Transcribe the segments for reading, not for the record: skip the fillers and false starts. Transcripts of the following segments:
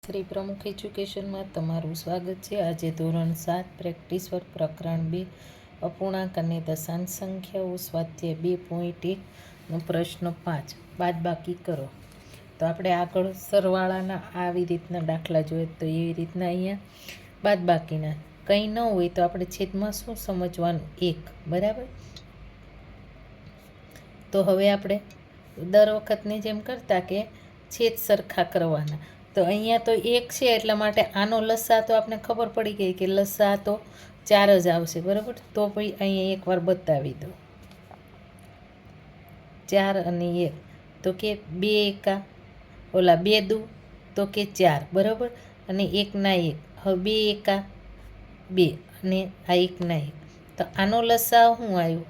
શ્રી પ્રમુખ એજ્યુકેશનમાં તમારું સ્વાગત છે। આજે ધોરણ 7 પ્રેક્ટિસ વર્ક પ્રકરણ 2 અપૂર્ણાંક અને દશાંશ સંખ્યાઓ સ્વાધ્યાય 2.1 નો પ્રશ્ન 5 બાદબાકી કરો। તો આપણે આગળ સરવાળાના આવી રીતના દાખલા જોઈએ તો એવી રીતના અહીંયા બાદબાકીના કંઈ ન હોય તો આપણે છેદમાં શું સમજવાનું 1 બરાબર। તો હવે આપણે દર વખતની જેમ કરતા કે છેદ સરખા કરવાના। તો અહીંયા તો 1 છે એટલા માટે આનો લસા તો આપણે ખબર પડી ગઈ કે લસા તો 4 જ આવશે બરાબર। તો ભાઈ અહીંયા એકવાર બતાવી દો 4 અને 1 તો કે 2 એકા ઓલા 2 દુ તો કે 4 બરાબર અને 1 ના 1 હવે 2 એકા 2 અને આ 1 ના 1 તો આનો લસા શું આવ્યો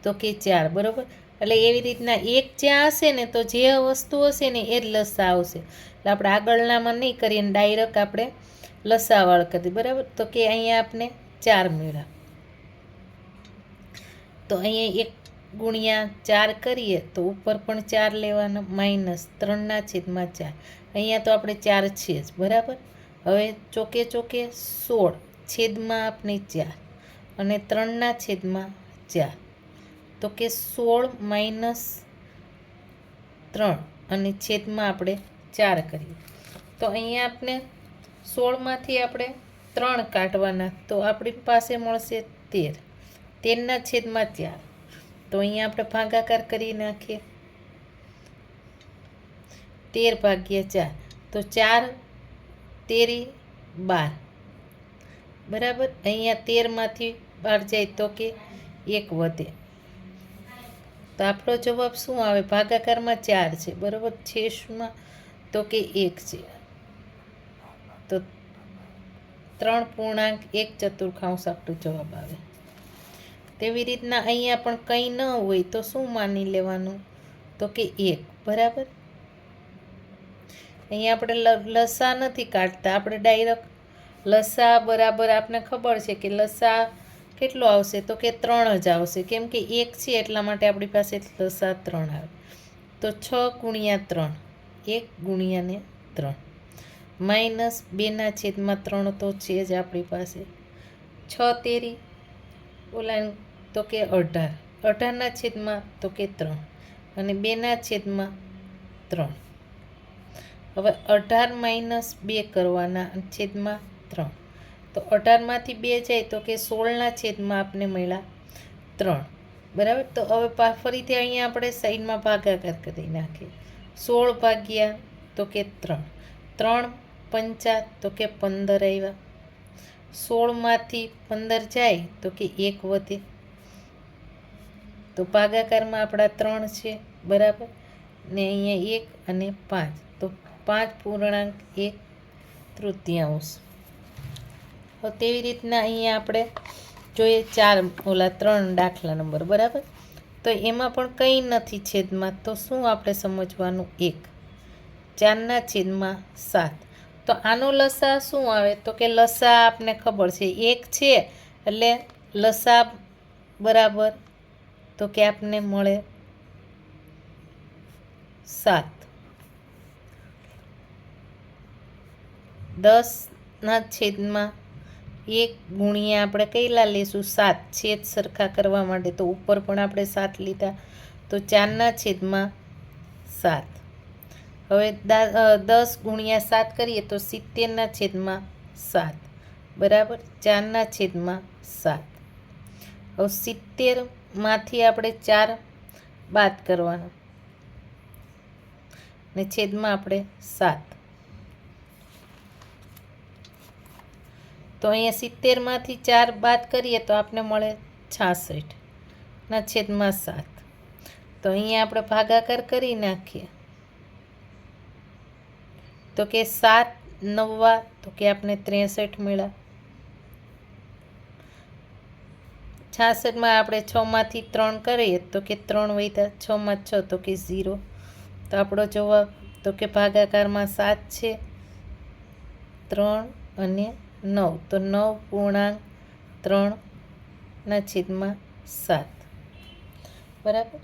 તો કે 4 બરાબર। એટલે એવી રીતના 1 જ્યાં હશે ને તો જે વસ્તુ હશે ને એ જ લસા આવશે। એટલે આપણે આગળનામાં નહીં કરીએ ડાયરેક્ટ આપણે લસાવાળ કરી બરાબર। તો કે અહીંયા આપણે 4 મળ્યા તો અહીંયા 1 ગુણ્યા 4 કરીએ તો ઉપર પણ 4 લેવાના -3/4 અહીંયા તો આપણે 4 છે જ બરાબર। હવે ચોકે ચોકે 16 છેદમાં આપણે 4 અને 3/4 તો કે 16 - 3 અને છેદમાં આપણે 4 કરીએ તો અહીંયા આપણે 16માંથી આપણે 3 કાઢવાના તો આપણી પાસે મળશે 13 13/4 તો અહીંયા આપણે ભાગાકાર કરી નાખીએ 13/4 તો 4 તેરી 12 બરાબર। અહીંયા 13માંથી 12 જાય તો કે 1 વધે તો આપણો જવાબ શું આવે ભાગાકારમાં 4 છે બરાબર છેદમાં તો કે 1 છે તો 3.1 આપણો જવાબ આવે। તેવી રીતના અહીંયા પણ કંઈ ન હોય તો શું માની લેવાનું તો કે 1 બરાબર। અહીંયા આપણે લસા નથી કાઢતા આપણે ડાયરેક્ટ લસા બરાબર આપણને ખબર છે કે લસા કેટલો આવશે તો કે 3 જ આવશે કેમ કે 1 છે એટલા માટે આપણી પાસે લસા 3 આવે તો 6 ગુણ્યા 3 1 ગુણ્યા ને 3 -2/3 તો છે જ આપણી પાસે 6 તેરી ઓલા તો કે 18 18/3 તો કે 3 અને 2/3 હવે 18 - 2 કરવાના છેદમાં 3 તો 18માંથી 2 જાય તો કે 16/3 આપને મળ્યા 3 બરાબર। તો હવે ફરીથી અહીંયા આપણે સાઈડમાં ભાગાકાર કરી નાખીએ 16 તો કે 3 3 5 તો કે 15 આવ્યા 16માંથી 15 જાય તો કે 1 વધે તો ભાગાકારમાં આપણા 3 છે બરાબર ને અહીંયા 1 અને 5 તો 5.1 હવે તેવી રીતના અહીંયા આપણે જોઈએ 3 દાખલા નંબર બરાબર। તો એમાં પણ કંઈ નથી છેદમાં તો શું આપણે સમજવાનું 1 4/7 તો આનો લસા શું આવે તો કે લસા આપને ખબર છે 1 છે એટલે લસા બરાબર તો કે આપને મળે 7 10/1 ગુણ્યા આપણે કઈલા લેશું 7 છેદ સરખા કરવા માટે તો ઉપર પણ આપણે 7 લીધા તો 4/7 હવે 10 ગુણ્યા 7 કરીએ તો 70/7 બરાબર 4/7 હવે 70માંથી આપણે 4 બાદ કરવાના ને છેદમાં આપણે 7 તો અહીંયા 70માંથી 4 બાદ કરીએ તો આપણે મળે 66/7 તો અહીંયા આપણે ભાગાકાર કરી નાખીએ તો કે 7 9 તો કે આપણે 63 મળ્યા 66માં આપણે 6માંથી 3 કરીએ તો કે 3 વધ્યા 6માં 6 તો કે 0 તો આપણો જવાબ તો કે ભાગાકારમાં 7 છે 3 અને 9 તો 9.3/7 બરાબર।